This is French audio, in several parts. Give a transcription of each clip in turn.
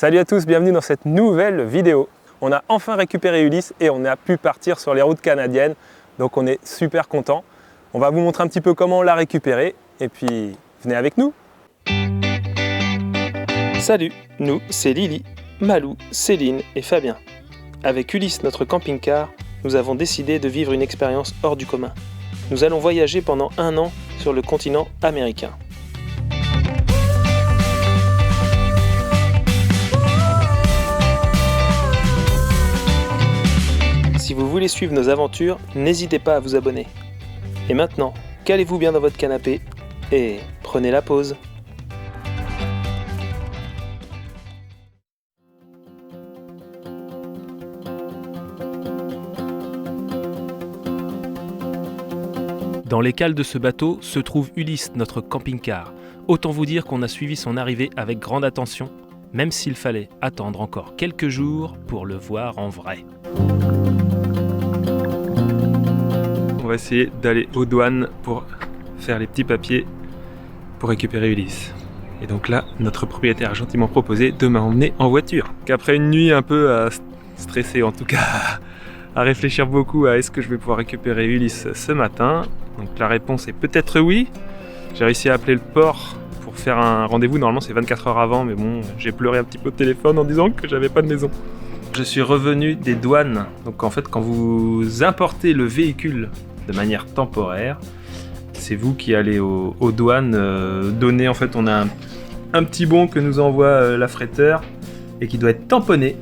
Salut à tous, bienvenue dans cette nouvelle vidéo. On a enfin récupéré Ulysse et on a pu partir sur les routes canadiennes, donc on est super content. On va vous montrer un petit peu comment on l'a récupéré et puis venez avec nous. Salut, nous c'est Lily, Malou, Céline et Fabien. Avec Ulysse, notre camping-car, nous avons décidé de vivre une expérience hors du commun. Nous allons voyager pendant 1 an sur le continent américain. Si vous voulez suivre nos aventures, n'hésitez pas à vous abonner. Et maintenant, calez-vous bien dans votre canapé et prenez la pause. Dans les cales de ce bateau se trouve Ulysse, notre camping-car. Autant vous dire qu'on a suivi son arrivée avec grande attention, même s'il fallait attendre encore quelques jours pour le voir en vrai. On va essayer d'aller aux douanes pour faire les petits papiers pour récupérer Ulysse. Et donc là, notre propriétaire a gentiment proposé de m'emmener en voiture. Qu'après une nuit un peu à stresser, en tout cas à réfléchir beaucoup à est-ce que je vais pouvoir récupérer Ulysse ce matin. Donc la réponse est peut-être oui. J'ai réussi à appeler le port pour faire un rendez-vous. Normalement c'est 24 heures avant, mais bon, j'ai pleuré un petit peu au téléphone en disant que j'avais pas de maison. Je suis revenu des douanes. Donc en fait, quand vous importez le véhicule de manière temporaire, c'est vous qui allez aux douanes donner. En fait, on a un petit bon que nous envoie l'afretteur et qui doit être tamponné.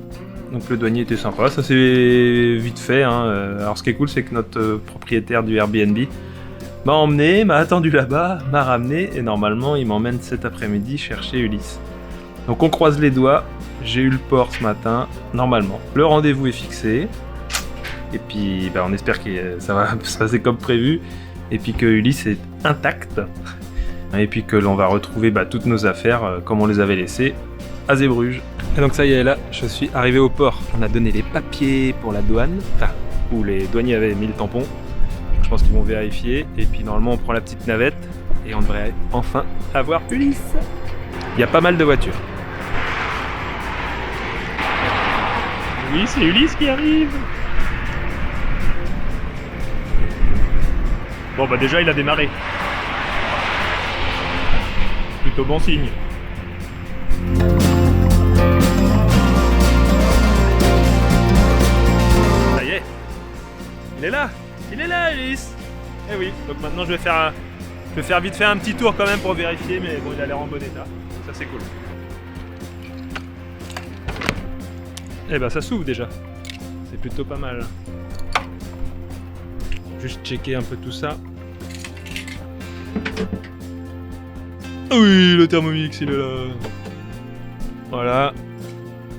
Donc le douanier était sympa, ça s'est vite fait. Alors ce qui est cool, c'est que notre propriétaire du Airbnb m'a emmené, m'a attendu là-bas, m'a ramené et normalement il m'emmène cet après-midi chercher Ulysse. Donc on croise les doigts, j'ai eu le port ce matin, normalement. Le rendez-vous est fixé et puis on espère que ça va se passer comme prévu et puis que Ulysse est intact et puis que l'on va retrouver toutes nos affaires comme on les avait laissées à Zeebrugge. Et donc ça y est, là, je suis arrivé au port. On a donné les papiers pour la douane, où les douaniers avaient mis le tampon. Je pense qu'ils vont vérifier. Et puis normalement, on prend la petite navette et on devrait enfin avoir Ulysse. Il y a pas mal de voitures. Oui, c'est Ulysse qui arrive. Bon, déjà, il a démarré. Plutôt bon signe. Il est là, Ulysse. Eh oui, donc maintenant je vais faire vite fait un petit tour quand même pour vérifier, mais bon, il a l'air en bon état, ça c'est cool. Eh ça s'ouvre déjà, c'est plutôt pas mal. Juste checker un peu tout ça. Ah oui, le Thermomix il est là. Voilà,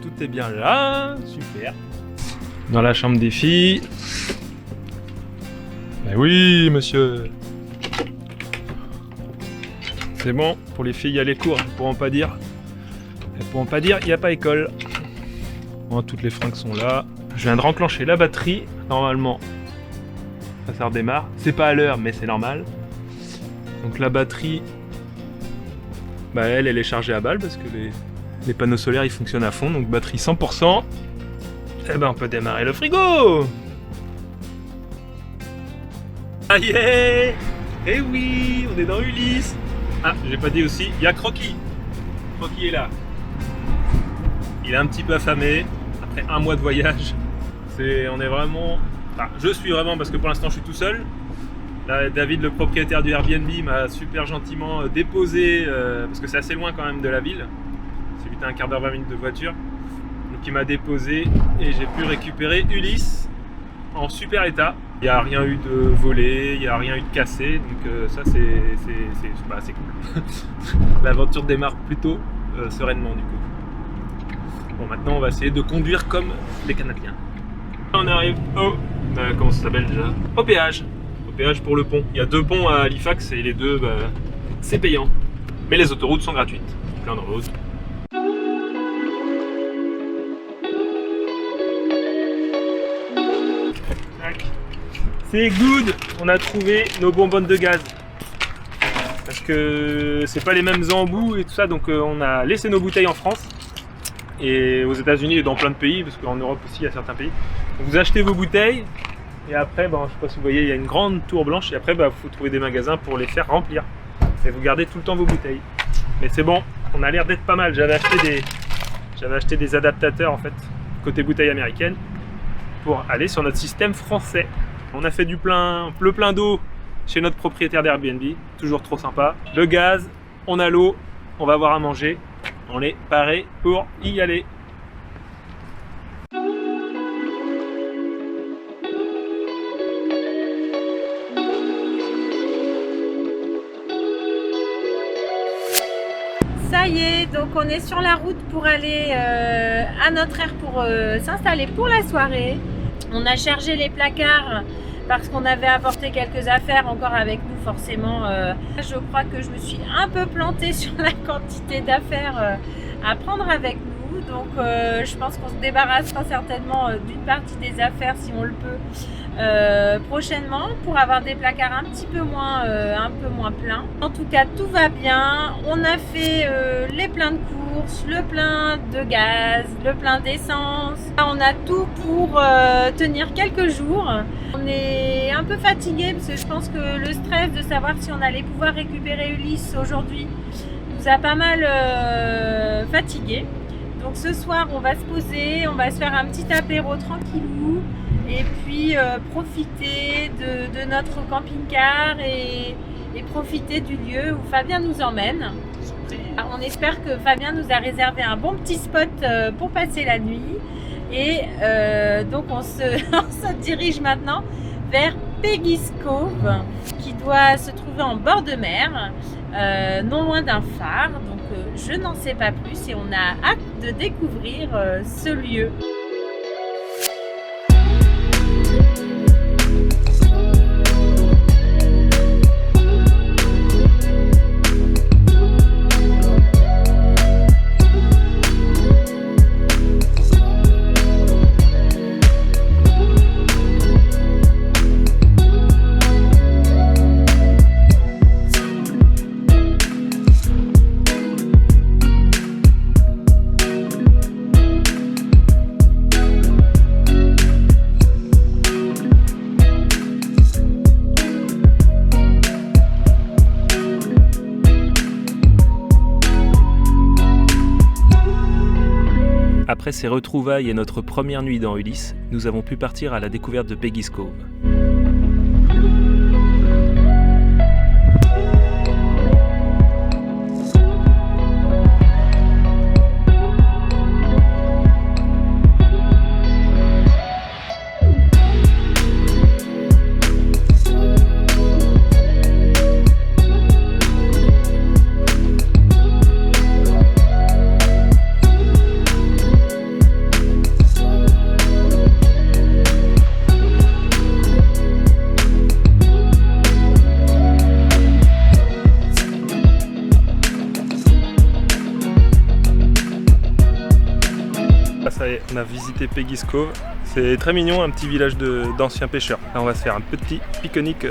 tout est bien là, super. Dans la chambre des filles. Ben oui, monsieur. C'est bon, pour les filles, il y a les cours, elles pourront pas dire il n'y a pas école. Bon, toutes les fringues sont là. Je viens de renclencher la batterie, normalement. Ça redémarre. C'est pas à l'heure, mais c'est normal. Donc la batterie, elle est chargée à balle parce que les panneaux solaires, ils fonctionnent à fond. Donc batterie 100%. On peut démarrer le frigo. Ah yeah! Eh oui, on est dans Ulysse. Ah, j'ai pas dit aussi, il y a Croquis. Croquis est là. Il est un petit peu affamé après 1 mois de voyage. On est vraiment... je suis vraiment, parce que pour l'instant je suis tout seul. Là, David, le propriétaire du Airbnb, m'a super gentiment déposé, parce que c'est assez loin quand même de la ville. C'est vite un quart d'heure, 20 minutes de voiture. Donc il m'a déposé et j'ai pu récupérer Ulysse en super état. Il n'y a rien eu de volé, il n'y a rien eu de cassé, donc ça c'est cool. L'aventure démarre plutôt sereinement du coup. Bon, maintenant on va essayer de conduire comme les Canadiens. On arrive comment ça s'appelle déjà? Au péage. Au péage pour le pont. Il y a 2 ponts à Halifax et les 2 c'est payant. Mais les autoroutes sont gratuites. Plein de routes. C'est good, on a trouvé nos bonbonnes de gaz. Parce que c'est pas les mêmes embouts et tout ça, donc on a laissé nos bouteilles en France. et aux États-Unis et dans plein de pays, parce qu'en Europe aussi il y a certains pays. Vous achetez vos bouteilles et après, je ne sais pas si vous voyez, il y a une grande tour blanche et après il faut trouver des magasins pour les faire remplir. Et vous gardez tout le temps vos bouteilles. Mais c'est bon, on a l'air d'être pas mal. J'avais acheté des adaptateurs en fait, côté bouteille américaine, pour aller sur notre système français. On a fait le plein d'eau chez notre propriétaire d'Airbnb, toujours trop sympa. Le gaz, on a l'eau, on va avoir à manger. On est paré pour y aller. Ça y est, donc on est sur la route pour aller à notre aire pour s'installer pour la soirée. On a chargé les placards parce qu'on avait apporté quelques affaires encore avec nous forcément. Je crois que je me suis un peu plantée sur la quantité d'affaires à prendre avec nous. Donc je pense qu'on se débarrassera certainement d'une partie des affaires si on le peut prochainement pour avoir des placards un peu moins pleins. En tout cas, tout va bien. On a fait les pleins de courses, le plein de gaz, le plein d'essence. On a tout pour tenir quelques jours. On est un peu fatigué parce que je pense que le stress de savoir si on allait pouvoir récupérer Ulysse aujourd'hui nous a pas mal fatigués. Donc ce soir, on va se poser, on va se faire un petit apéro tranquillou et puis profiter de notre camping-car et profiter du lieu où Fabien nous emmène. On espère que Fabien nous a réservé un bon petit spot pour passer la nuit et donc on se dirige maintenant vers Peggy's Cove qui doit se trouver en bord de mer, non loin d'un phare. Donc je n'en sais pas plus et on a hâte de découvrir ce lieu. Après ces retrouvailles et notre première nuit dans Ulysse, nous avons pu partir à la découverte de Peggy's Cove. Ça y est, on a visité Peggy's Cove. C'est très mignon, un petit village d'anciens pêcheurs. Là, on va se faire un petit pique-nique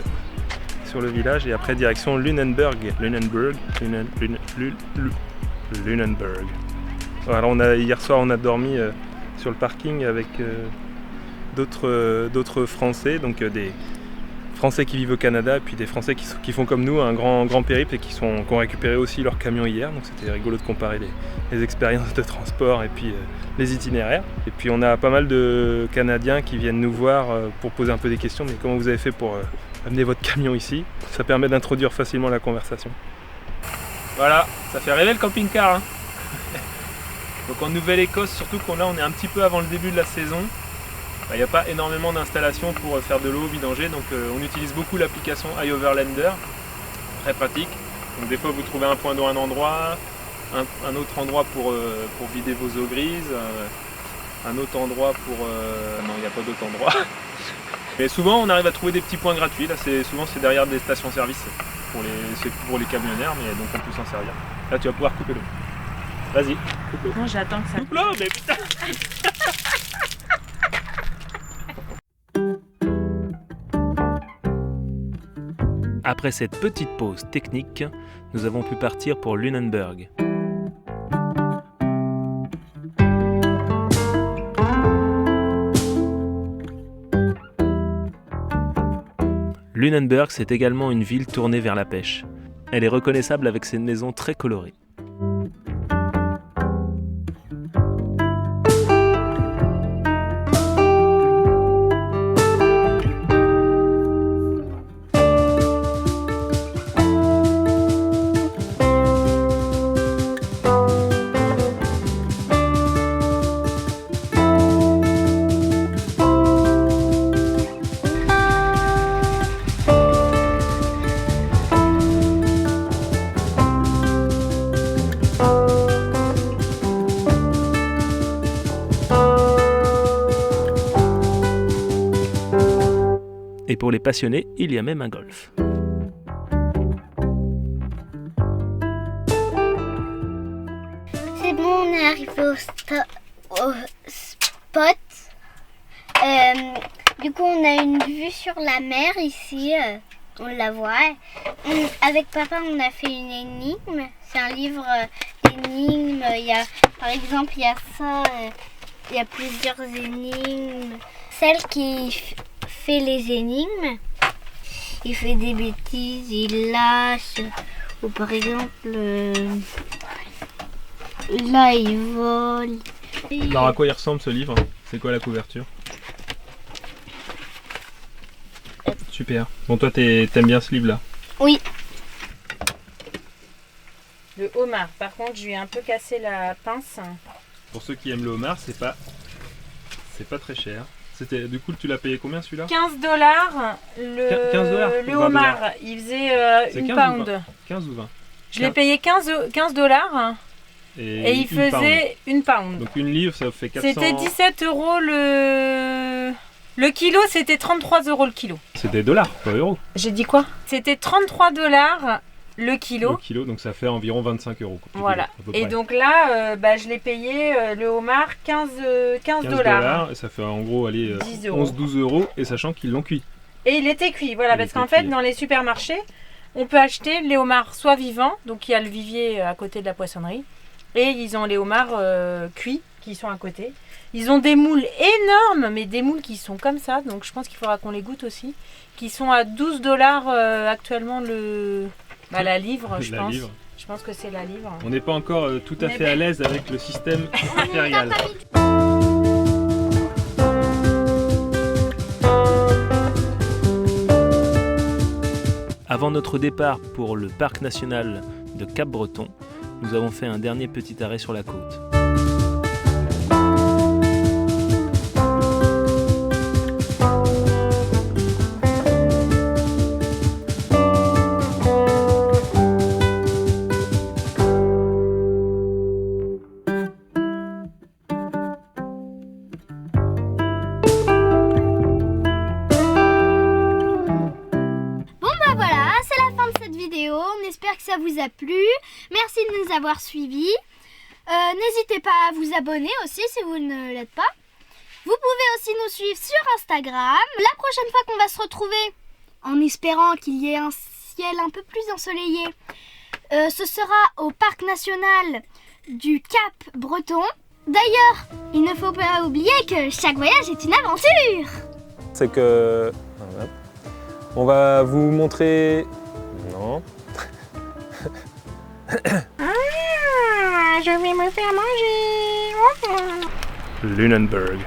sur le village et après direction Lunenburg. Voilà, hier soir, on a dormi sur le parking avec d'autres Français, donc des Français qui vivent au Canada et puis des Français qui font comme nous un grand périple et qui ont récupéré aussi leur camion hier. Donc c'était rigolo de comparer les expériences de transport et puis les itinéraires. Et puis on a pas mal de Canadiens qui viennent nous voir pour poser un peu des questions. Mais comment vous avez fait pour amener votre camion ici? Ça permet d'introduire facilement la conversation. Voilà, ça fait rêver le camping-car, hein. Donc en Nouvelle-Écosse, surtout qu'on est un petit peu avant le début de la saison, il n'y a pas énormément d'installations pour faire de l'eau, vidanger, donc on utilise beaucoup l'application iOverlander, très pratique. Donc des fois vous trouvez un point d'eau à un endroit, un autre endroit pour vider vos eaux grises, un autre endroit pour... non, il n'y a pas d'autre endroit. Mais souvent on arrive à trouver des petits points gratuits, là souvent c'est derrière des stations-service c'est pour les camionneurs, mais donc on peut s'en servir. Là tu vas pouvoir couper l'eau. Vas-y, coupe l'eau. Non, j'attends que ça... Coupe l'eau, mais putain. Après cette petite pause technique, nous avons pu partir pour Lunenburg. Lunenburg, c'est également une ville tournée vers la pêche. Elle est reconnaissable avec ses maisons très colorées. Et pour les passionnés, il y a même un golf. C'est bon, on est arrivé au spot. Du coup, on a une vue sur la mer ici. On la voit. Avec papa, on a fait une énigme. C'est un livre d'énigmes. Par exemple, il y a ça. Il y a plusieurs énigmes. Celle qui fait les énigmes, il fait des bêtises, il lâche. Ou par exemple, là, il vole. Alors à quoi il ressemble ce livre? C'est quoi la couverture? Super. Bon, toi t'aimes bien ce livre-là? Oui. Le homard, par contre, je lui ai un peu cassé la pince. Pour ceux qui aiment le homard, c'est pas très cher. Du coup, tu l'as payé combien celui-là? 15 $. 15 $, Le ou 20 homard, il faisait une pound. 15 ou 20? Je l'ai payé 15 $. Et il faisait une pound. Donc une livre, ça fait 400... C'était 17 € le kilo, c'était 33 € le kilo. C'est des dollars, pas euros. J'ai dit quoi? C'était 33 $ le kilo. Le kilo, donc ça fait environ 25 €. Voilà. Et donc là, je l'ai payé le homard 15 $. Et ça fait en gros 10 €. 11-12 €, et sachant qu'ils l'ont cuit. Et il était cuit, voilà, parce qu'en fait, dans les supermarchés, on peut acheter les homards soit vivants, donc il y a le vivier à côté de la poissonnerie, et ils ont les homards cuits qui sont à côté. Ils ont des moules énormes, mais des moules qui sont comme ça, donc je pense qu'il faudra qu'on les goûte aussi, qui sont à 12 $ actuellement la livre, je pense. Livre. Je pense que c'est la livre. On n'est pas encore tout à fait à l'aise avec le système impérial. Avant notre départ pour le parc national de Cap-Breton, nous avons fait un dernier petit arrêt sur la côte. On espère que ça vous a plu. Merci de nous avoir suivis. N'hésitez pas à vous abonner aussi si vous ne l'êtes pas. Vous pouvez aussi nous suivre sur Instagram. La prochaine fois qu'on va se retrouver, en espérant qu'il y ait un ciel un peu plus ensoleillé, ce sera au parc national du Cap-Breton. D'ailleurs, il ne faut pas oublier que chaque voyage est une aventure. C'est que... On va vous montrer... Non. Je vais me faire manger. Lunenburg.